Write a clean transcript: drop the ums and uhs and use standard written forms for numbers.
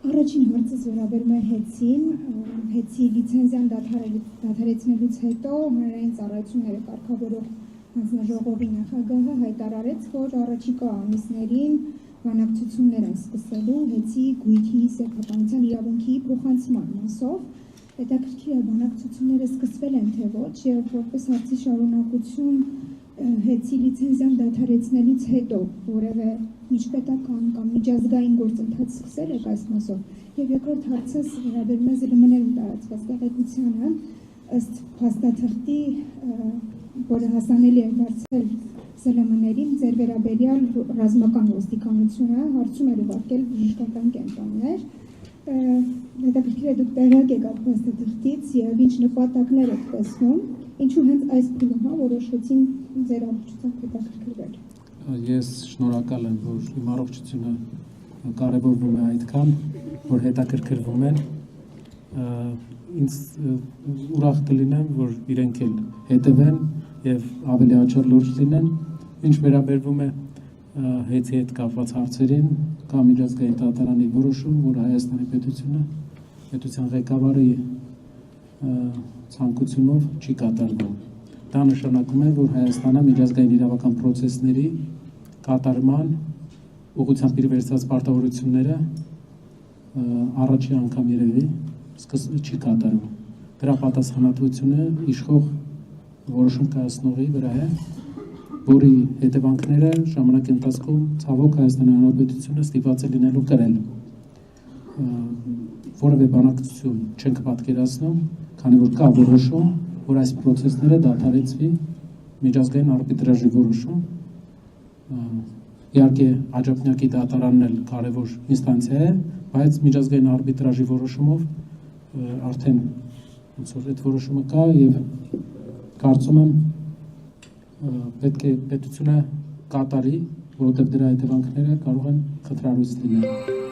Առաջին հարցս վերաբերում է հետցին, հետցի լիցենզիան դադարեցնելուց հետո հանրային ծառայությունները կարգավորող հանձնաժողովի նախագահը հայտարարեց, որ առաջիկա ամիսներին բանակցություններ են սկսելու հետցի գույքի սեփականության իրավունքի փոխանցման մասով։ Հետաքրքիր է, բանակցությունները սկսվել են թե ոչ, եւ որպես հարցի շարունակություն հետցի լիցենզիան դադարեցնելուց հետո որևէ միջպետական կամ միջազգային գործընթաց սկսել եք այս մասով։ Եվ երկրորդ հարցս վերաբերում է ԶԼՄ-ներում տարածված տեղեկությանը, ըստ փաստաթղթի, որը հասանելի է դարձել ԶԼՄ-ներին, ձեր վերաբերյալ ռազմական ոստիկանությունը հարցում էր ուղարկել բժշկական կենտրոններ։ Հետաքրքիր է, դուք տեղյակ եք այդ փաստաթղթից եւ ինչ նպատակներ եք տեսնում, ինչու հենց այս փուլում որոշեցին ձեր առողջությամբ հետաքրքրվել։ Ես շնորհակալ եմ, որ իմ առողջությունը կարևորվում է այդքան, որ հետաքրքրվում են։ Ինձ ուրախ կլինեմ, որ իրենք էլ հետևեն եւ ավելի աչառ լինեն։ Ինչ վերաբերվում է հետի հետ կապված հարցերին, կա միջազգային դատարանի որոշում, որ Հայաստանի պետության ղեկավարի ցանկությունով չի կատարվում։ Դա նշանակում է, որ Հայաստանը միջազգային իրավական պրոցեսների կատարման ուղղությամբ իր վերցրած պարտավորությունները առաջին անգամ երևի չի կատարում։ Դրա պատասխանատվությունը իշխող որոշում կայացնողի վրա է, որի հետևանքները ժամանակի ընթացքում ցավոք Հայաստանի Հանրապետությունը ստիպված է լինելու կրել։ Որևէ բանակցություն չենք պատկերացնում, քանի որ կա որոշում, որ այս պրոցեսները դադարեցվի, միջազգային արբիտրաժի որոշում։ Իհարկե աջափնյակի դատարանն էլ կարևոր ինստանցիա է, բայց միջազգային արբիտրաժի որոշումով արդեն ոնց որ այդ որոշումը կա եւ կարծում եմ պետք է պետությունը կատարի, որովհետև դրա հետևանքները կարող են խտրարույց լինել։